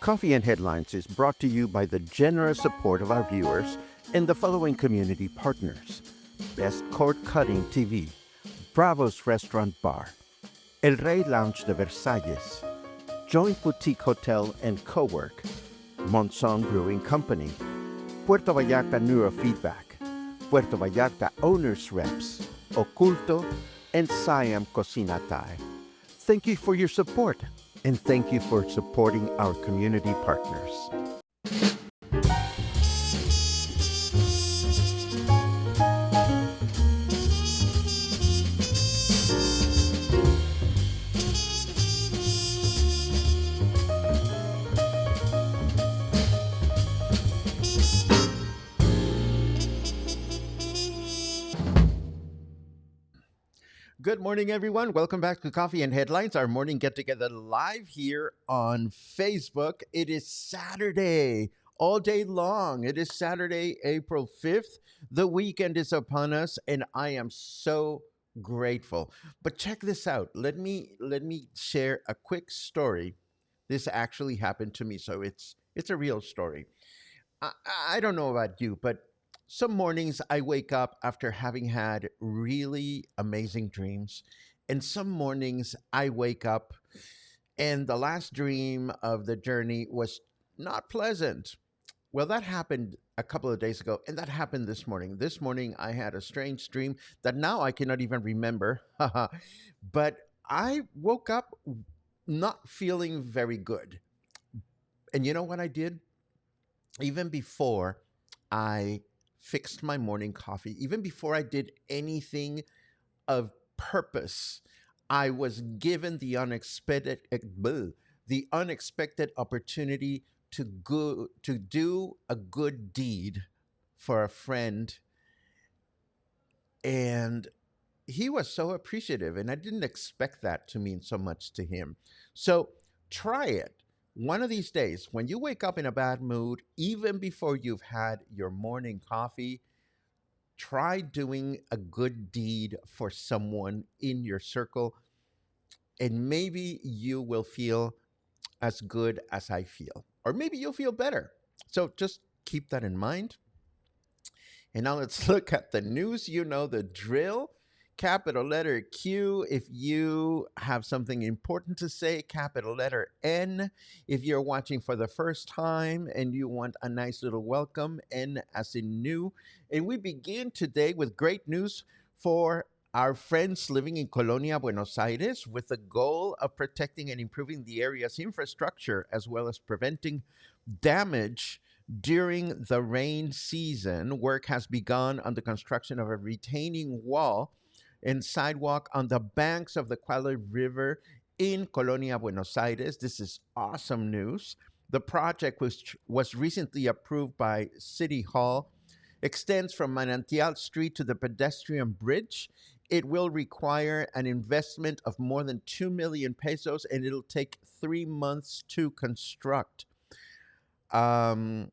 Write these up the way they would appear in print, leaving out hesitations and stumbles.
Coffee and Headlines is brought to you by the generous support of our viewers and the following community partners: Best Cord Cutting TV, Bravo's Restaurant Bar, El Rey Lounge de Versalles, Joint Boutique Hotel and Cowork, Monson Brewing Company, Puerto Vallarta Neurofeedback, Puerto Vallarta Owners Reps, Oculto, and Siam Cocina Thai. Thank you for your support, and thank you for supporting our community partners. Good morning, everyone. Welcome back to Coffee and Headlines, our morning get together live here on Facebook. It is Saturday all day long. It is Saturday, April 5th. The weekend is upon us, and I am so grateful. But check this out. Let me share a quick story. This actually happened to me, so it's a real story. I, I don't know about you, but some mornings I wake up after having had really amazing dreams. And some mornings I wake up and the last dream of the journey was not pleasant. Well, that happened a couple of days ago, and that happened this morning. This morning I had a strange dream that now I cannot even remember. But I woke up not feeling very good. And you know what I did? Even before I fixed my morning coffee, even before I did anything of purpose, I was given the unexpected opportunity to do a good deed for a friend, and he was so appreciative, and I didn't expect that to mean so much to him. So try it. One of these days, when you wake up in a bad mood, even before you've had your morning coffee, try doing a good deed for someone in your circle, and maybe you will feel as good as I feel, or maybe you'll feel better. So just keep that in mind. And now let's look at the news. You know the drill. Capital letter Q if you have something important to say, capital letter N if you're watching for the first time and you want a nice little welcome, N as in new. And we begin today with great news for our friends living in Colonia Buenos Aires, with the goal of protecting and improving the area's infrastructure as well as preventing damage during the rain season. Work has begun on the construction of a retaining wall and sidewalk on the banks of the Quale River in Colonia Buenos Aires. This is awesome news. The project, which was recently approved by City Hall, extends from Manantial Street to the pedestrian bridge. It will require an investment of more than 2 million pesos, and it'll take 3 months to construct. Um,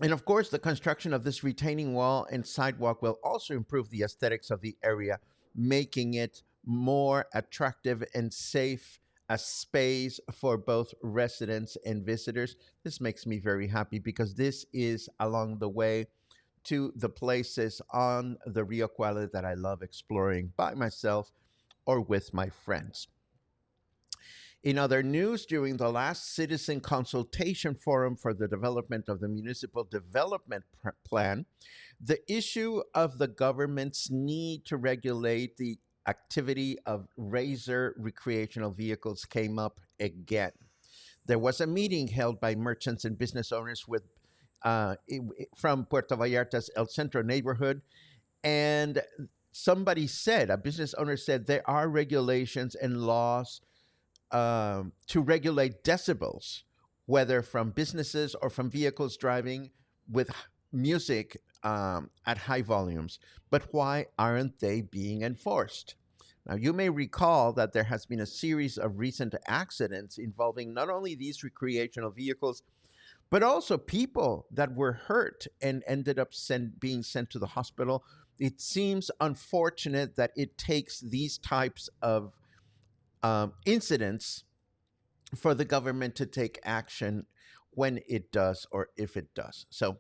and of course, the construction of this retaining wall and sidewalk will also improve the aesthetics of the area, making it more attractive and safe a space for both residents and visitors. This makes me very happy because this is along the way to the places on the Rio Quale that I love exploring by myself or with my friends. In other news, during the last citizen consultation forum for the development of the municipal development plan, the issue of the government's need to regulate the activity of razor recreational vehicles came up again. There was a meeting held by merchants and business owners from Puerto Vallarta's El Centro neighborhood, and a business owner said, there are regulations and laws to regulate decibels, whether from businesses or from vehicles driving with music at high volumes. But why aren't they being enforced? Now, you may recall that there has been a series of recent accidents involving not only these recreational vehicles, but also people that were hurt and ended up being sent to the hospital. It seems unfortunate that it takes these types of incidents for the government to take action when it does or if it does. So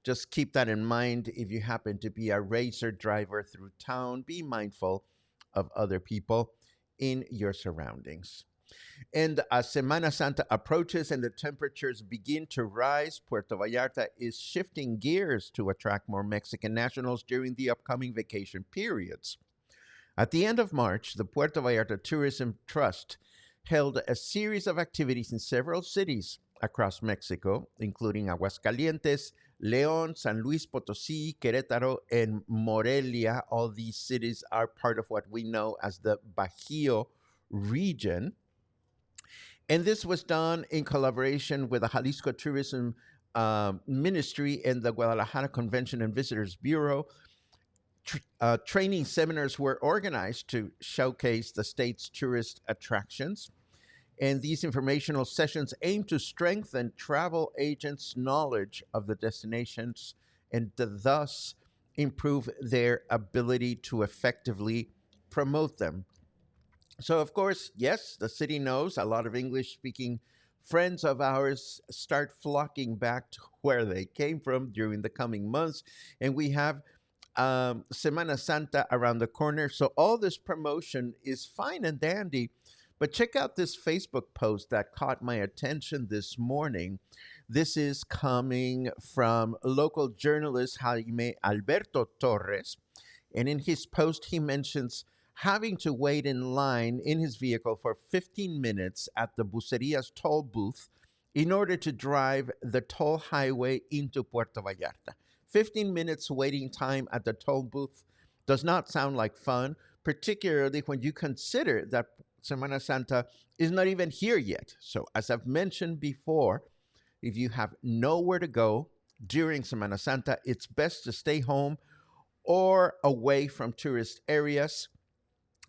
just keep that in mind. If you happen to be a racer driver through town, be mindful of other people in your surroundings. And as Semana Santa approaches and the temperatures begin to rise, Puerto Vallarta is shifting gears to attract more Mexican nationals during the upcoming vacation periods. At the end of March, the Puerto Vallarta Tourism Trust held a series of activities in several cities across Mexico, including Aguascalientes, León, San Luis Potosí, Querétaro, and Morelia. All these cities are part of what we know as the Bajío region. And this was done in collaboration with the Jalisco Tourism Ministry and the Guadalajara Convention and Visitors Bureau. Training seminars were organized to showcase the state's tourist attractions. And these informational sessions aim to strengthen travel agents' knowledge of the destinations and to thus improve their ability to effectively promote them. So, of course, yes, the city knows a lot of English speaking friends of ours start flocking back to where they came from during the coming months. And we have Semana Santa around the corner. So, all this promotion is fine and dandy. But check out this Facebook post that caught my attention this morning. This is coming from local journalist Jaime Alberto Torres. And in his post, he mentions having to wait in line in his vehicle for 15 minutes at the Buceria's toll booth in order to drive the toll highway into Puerto Vallarta. 15 minutes waiting time at the toll booth does not sound like fun, particularly when you consider that Semana Santa is not even here yet. So, as I've mentioned before, if you have nowhere to go during Semana Santa, it's best to stay home or away from tourist areas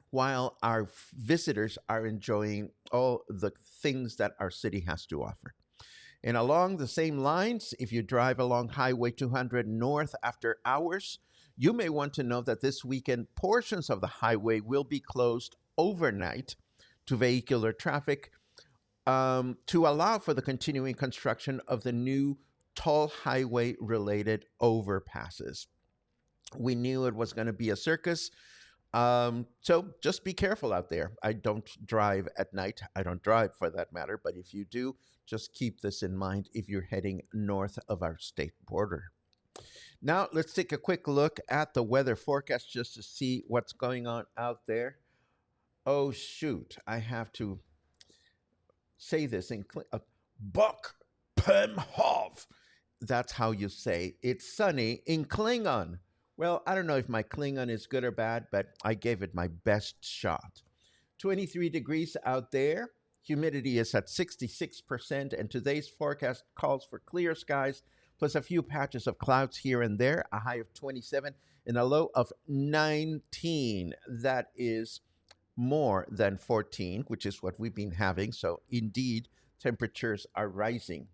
while our visitors are enjoying all the things that our city has to offer. And along the same lines, if you drive along Highway 200 north after hours, you may want to know that this weekend portions of the highway will be closed overnight to vehicular traffic to allow for the continuing construction of the new toll highway related overpasses. We knew it was going to be a circus. So just be careful out there. I don't drive at night. I don't drive for that matter. But if you do, just keep this in mind if you're heading north of our state border. Now, let's take a quick look at the weather forecast just to see what's going on out there. Oh, shoot. I have to say this in Bok Pemhov. That's how you say it's sunny in Klingon. Well, I don't know if my Klingon is good or bad, but I gave it my best shot. 23 degrees out there. Humidity is at 66%, and today's forecast calls for clear skies plus a few patches of clouds here and there, a high of 27 and a low of 19. That is more than 14, which is what we've been having. So, indeed, temperatures are rising.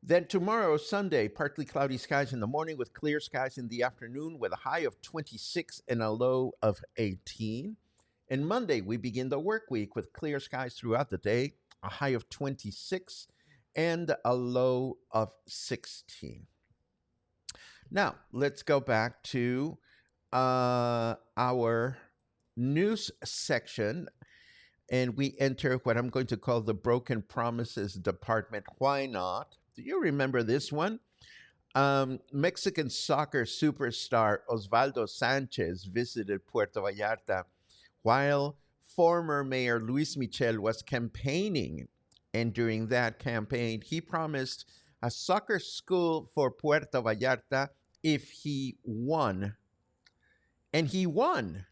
Then tomorrow, Sunday, partly cloudy skies in the morning with clear skies in the afternoon with a high of 26 and a low of 18. And Monday, we begin the work week with clear skies throughout the day, a high of 26 and a low of 16. Now, let's go back to our news section, and we enter what I'm going to call the Broken Promises Department. Why not? Do you remember this one? Mexican soccer superstar Osvaldo Sanchez visited Puerto Vallarta while former Mayor Luis Michel was campaigning. And during that campaign, he promised a soccer school for Puerto Vallarta if he won. And he won.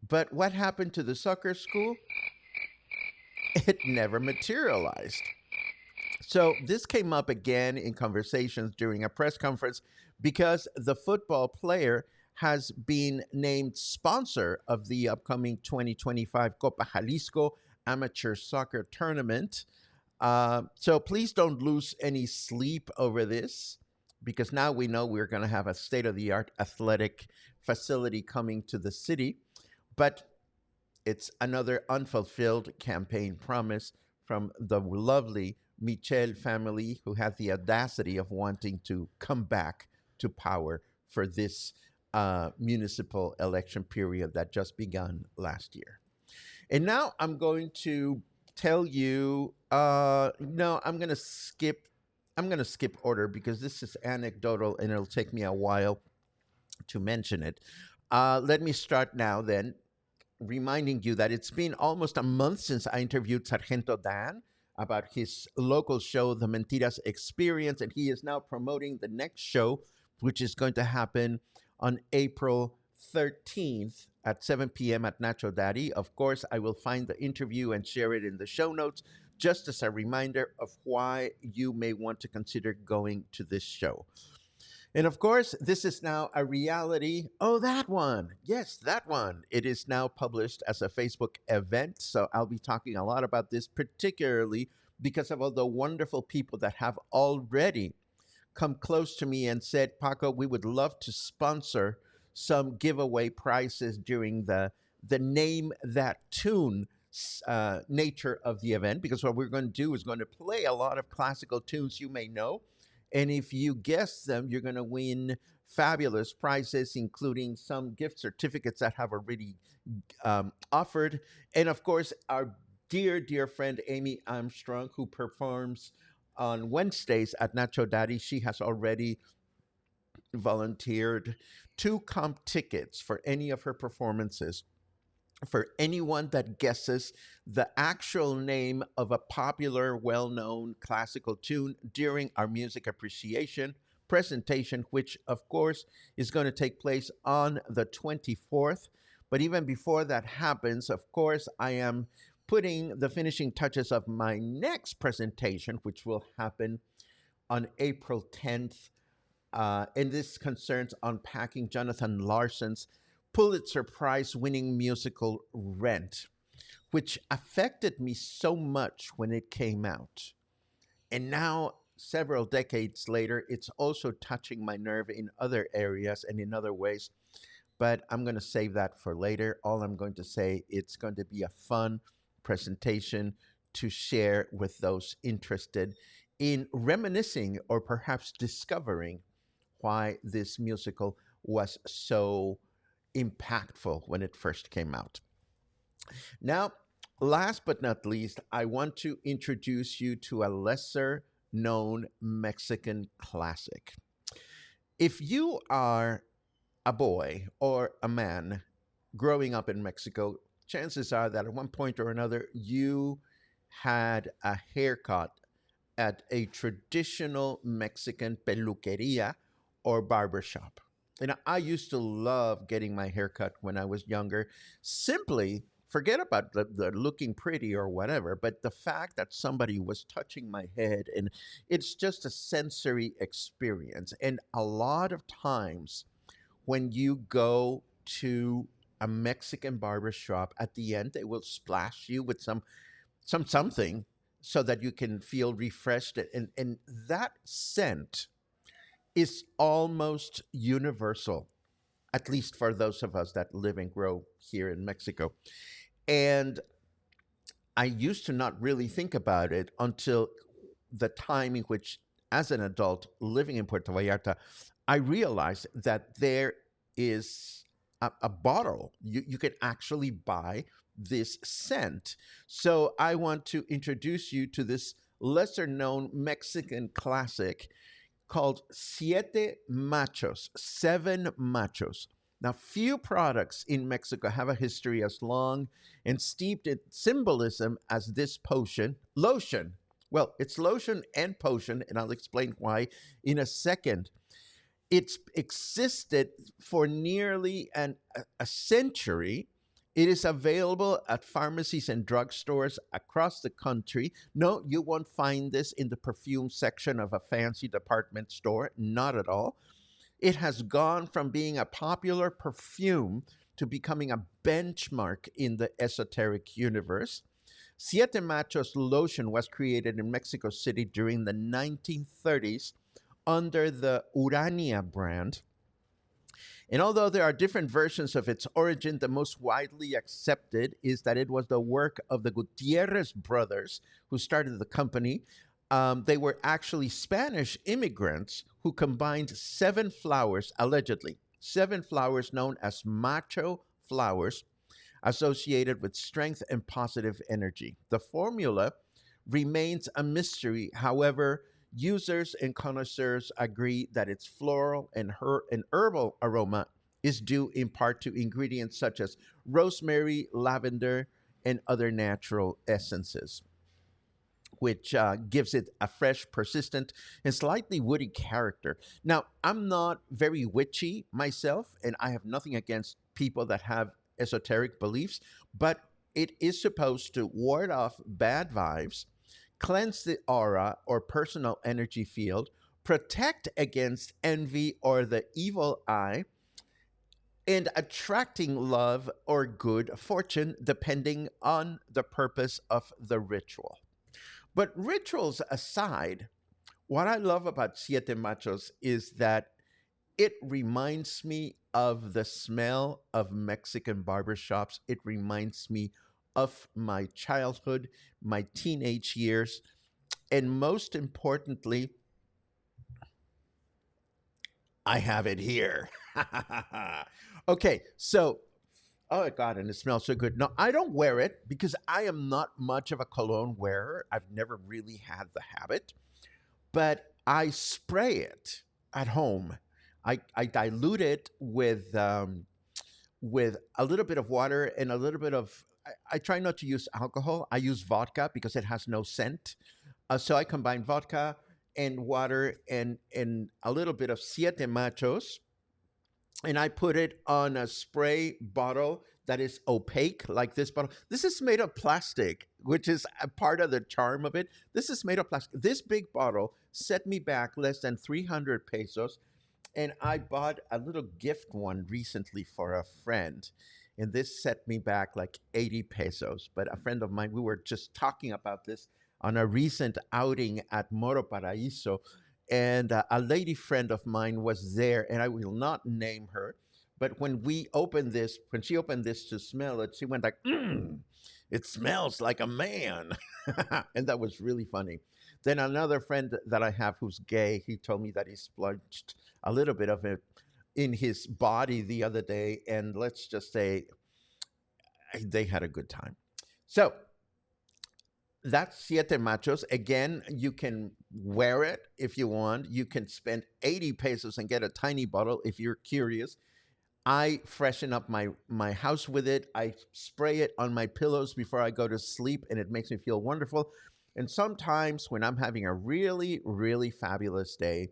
But what happened to the soccer school? It never materialized. So this came up again in conversations during a press conference because the football player has been named sponsor of the upcoming 2025 Copa Jalisco Amateur Soccer Tournament. So please don't lose any sleep over this because now we know we're going to have a state-of-the-art athletic facility coming to the city. But It's another unfulfilled campaign promise from the lovely Michel family, who had the audacity of wanting to come back to power for this municipal election period that just begun last year. And now I'm going to tell you. No, I'm going to skip. I'm going to skip order because this is anecdotal and it'll take me a while to mention it. Let me start now then, reminding you that it's been almost a month since I interviewed Sargento Dan about his local show, The Mentiras Experience, and he is now promoting the next show, which is going to happen on April 13th at 7 p.m. at Nacho Daddy. Of course, I will find the interview and share it in the show notes, just as a reminder of why you may want to consider going to this show. And of course, this is now a reality. Oh, that one. Yes, that one. It is now published as a Facebook event. So I'll be talking a lot about this, particularly because of all the wonderful people that have already come close to me and said, Paco, we would love to sponsor some giveaway prizes during the name that tune nature of the event. Because what we're going to do is going to play a lot of classical tunes you may know, and if you guess them, you're going to win fabulous prizes, including some gift certificates that have already offered. And of course, our dear, dear friend Amy Armstrong, who performs on Wednesdays at Nacho Daddy, she has already volunteered two comp tickets for any of her performances for anyone that guesses the actual name of a popular, well known classical tune during our music appreciation presentation, which, of course, is going to take place on the 24th. But even before that happens, of course, I am putting the finishing touches of my next presentation, which will happen on April 10th. And this concerns Unpacking Jonathan Larson's Pulitzer Prize winning musical Rent, which affected me so much when it came out. And now, several decades later, it's also touching my nerve in other areas and in other ways. But I'm going to save that for later. All I'm going to say, it's going to be a fun presentation to share with those interested in reminiscing or perhaps discovering why this musical was so impactful when it first came out. Now, last but not least, I want to introduce you to a lesser known Mexican classic. If you are a boy or a man growing up in Mexico, chances are that at one point or another you had a haircut at a traditional Mexican peluqueria or barbershop. And I used to love getting my hair cut when I was younger. Simply forget about the looking pretty or whatever, but the fact that somebody was touching my head, and it's just a sensory experience. And a lot of times when you go to a Mexican barber shop, at the end they will splash you with something so that you can feel refreshed. And that scent is almost universal, at least for those of us that live and grow here in Mexico. And I used to not really think about it until the time in which, as an adult living in Puerto Vallarta, I realized that there is a bottle. You can actually buy this scent. So I want to introduce you to this lesser known Mexican classic called Siete Machos, Seven Machos. Now, few products in Mexico have a history as long and steeped in symbolism as this lotion. Well, it's lotion and potion, and I'll explain why in a second. It's existed for nearly a century. It is available at pharmacies and drugstores across the country. No, you won't find this in the perfume section of a fancy department store. Not at all. It has gone from being a popular perfume to becoming a benchmark in the esoteric universe. Siete Machos lotion was created in Mexico City during the 1930s under the Urania brand. And although there are different versions of its origin, the most widely accepted is that it was the work of the Gutierrez brothers who started the company. They were actually Spanish immigrants who combined seven flowers, allegedly, seven flowers known as macho flowers, associated with strength and positive energy. The formula remains a mystery. However, users and connoisseurs agree that its floral and herbal aroma is due in part to ingredients such as rosemary, lavender, and other natural essences, which gives it a fresh, persistent, and slightly woody character. Now, I'm not very witchy myself, and I have nothing against people that have esoteric beliefs, but it is supposed to ward off bad vibes, cleanse the aura or personal energy field, protect against envy or the evil eye, and attracting love or good fortune depending on the purpose of the ritual. But rituals aside, what I love about Siete Machos is that it reminds me of the smell of Mexican barbershops. It reminds me of my childhood, my teenage years, and most importantly, I have it here. Okay, so oh my God, and it smells so good. No, I don't wear it because I am not much of a cologne wearer. I've never really had the habit, but I spray it at home. I dilute it with a little bit of water and a little bit of. I try not to use alcohol. I use vodka because it has no scent. So I combine vodka and water and a little bit of Siete Machos, and I put it on a spray bottle that is opaque, like this bottle. This is made of plastic, which is a part of the charm of it. This is made of plastic. This big bottle set me back less than 300 pesos. And I bought a little gift one recently for a friend. And this set me back like 80 pesos. But a friend of mine, we were just talking about this on a recent outing at Moro Paraíso, and a lady friend of mine was there, and I will not name her, but when she opened this to smell it, she went like, it smells like a man. And that was really funny. Then another friend that I have who's gay, he told me that he splurged a little bit of it in his body the other day, and let's just say they had a good time. So that's Siete Machos. Again, you can wear it if you want. You can spend 80 pesos and get a tiny bottle if you're curious. I freshen up my house with it. I spray it on my pillows before I go to sleep, and it makes me feel wonderful. And sometimes when I'm having a really, really fabulous day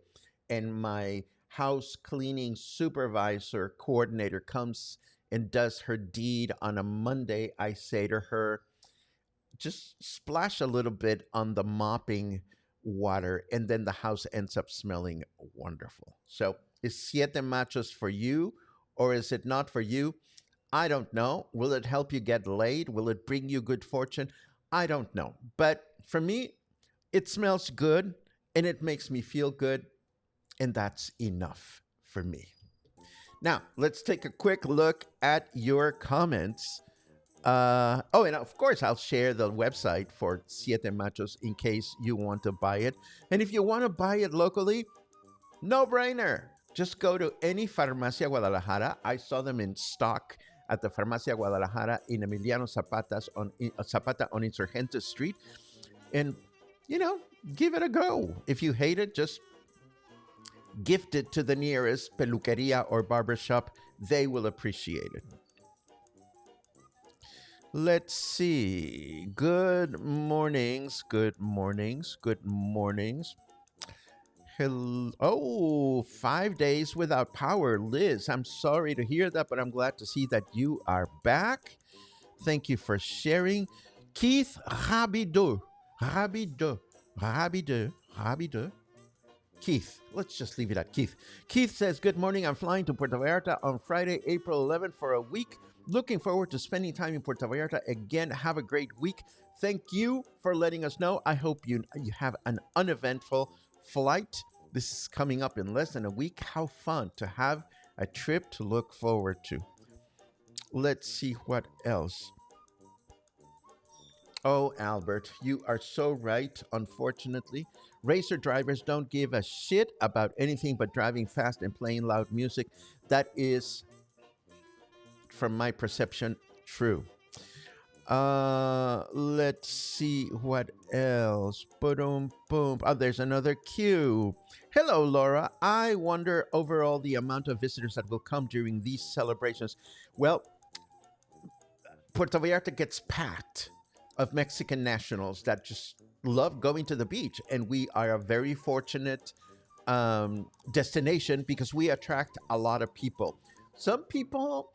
and my house cleaning supervisor coordinator comes and does her deed on a Monday, I say to her, just splash a little bit on the mopping water, and then the house ends up smelling wonderful. So, is Siete Machos for you, or is it not for you? I don't know. Will it help you get laid? Will it bring you good fortune? I don't know. But for me, it smells good and it makes me feel good, and that's enough for me. Now, let's take a quick look at your comments. And of course, I'll share the website for Siete Machos in case you want to buy it. And if you want to buy it locally, no brainer. Just go to any Farmacia Guadalajara. I saw them in stock at the Farmacia Guadalajara in Emiliano Zapata on Insurgente Street. And, give it a go. If you hate it, just gift it to the nearest peluqueria or barbershop. They will appreciate it. Let's see. Good mornings. Good mornings. Good mornings. Hello. Oh, 5 days without power. Liz, I'm sorry to hear that, but I'm glad to see that you are back. Thank you for sharing. Keith Rabideau. Rabideau. Keith, let's just leave it at Keith. Keith says, good morning. I'm flying to Puerto Vallarta on Friday, April 11th for a week. Looking forward to spending time in Puerto Vallarta again. Have a great week. Thank you for letting us know. I hope you have an uneventful flight. This is coming up in less than a week. How fun to have A trip to look forward to. Let's see what else. Oh, Albert, you are so right. Unfortunately, racer drivers don't give a shit about anything but driving fast and playing loud music. That is, from my perception, true. Let's see what else. Boom, boom. Oh, there's another cue. Hello, Laura. I wonder overall the amount of visitors that will come during these celebrations. Well, Puerto Vallarta gets packed of Mexican nationals that just love going to the beach, and we are a very fortunate destination because we attract a lot of people. Some people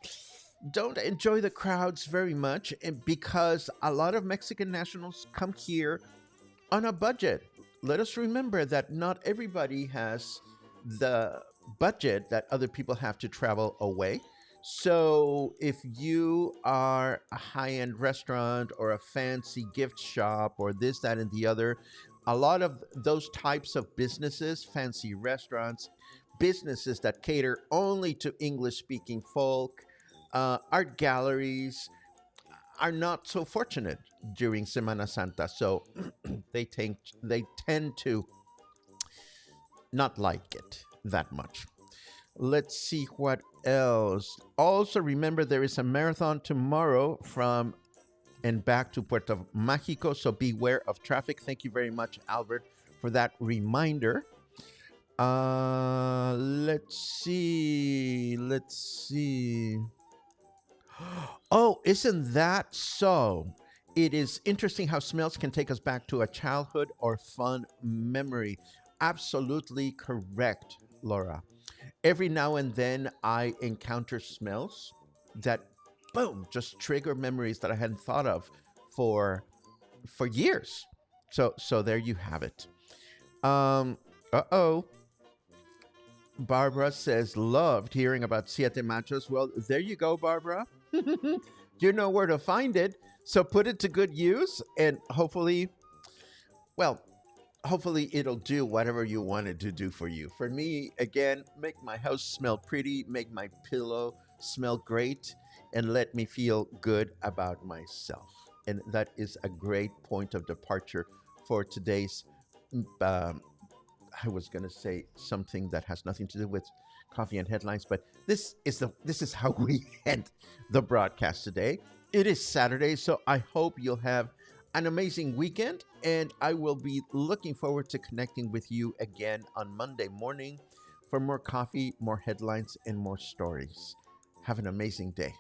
don't enjoy the crowds very much because a lot of Mexican nationals come here on a budget. Let us remember that not everybody has the budget that other people have to travel away. So, if you are a high end restaurant or a fancy gift shop or this, that, and the other, a lot of those types of businesses, fancy restaurants, businesses that cater only to English speaking folk, art galleries, are not so fortunate during Semana Santa. So, they tend to not like it that much. Let's see what else. Also, remember there is a marathon tomorrow from and back to Puerto Mágico, so beware of traffic. Thank you very much, Albert, for that reminder. Let's see. Let's see. Oh, isn't that so? It is interesting how smells can take us back to a childhood or fun memory. Absolutely correct, Laura. Every now and then I encounter smells that boom just trigger memories that I hadn't thought of for years. So there you have it. Um uh-oh. Barbara says loved hearing about Siete Machos. Well, there you go, Barbara. You know where to find it. So put it to good use and well, hopefully it'll do whatever you want it to do for you. For me, again, make my house smell pretty, make my pillow smell great, and let me feel good about myself. And that is a great point of departure for today's. Um, I was going to say something that has nothing to do with coffee and headlines, but this is how we end the broadcast today. It is Saturday, so I hope you'll have an amazing weekend, and I will be looking forward to connecting with you again on Monday morning for more coffee, more headlines, and more stories. Have an amazing day.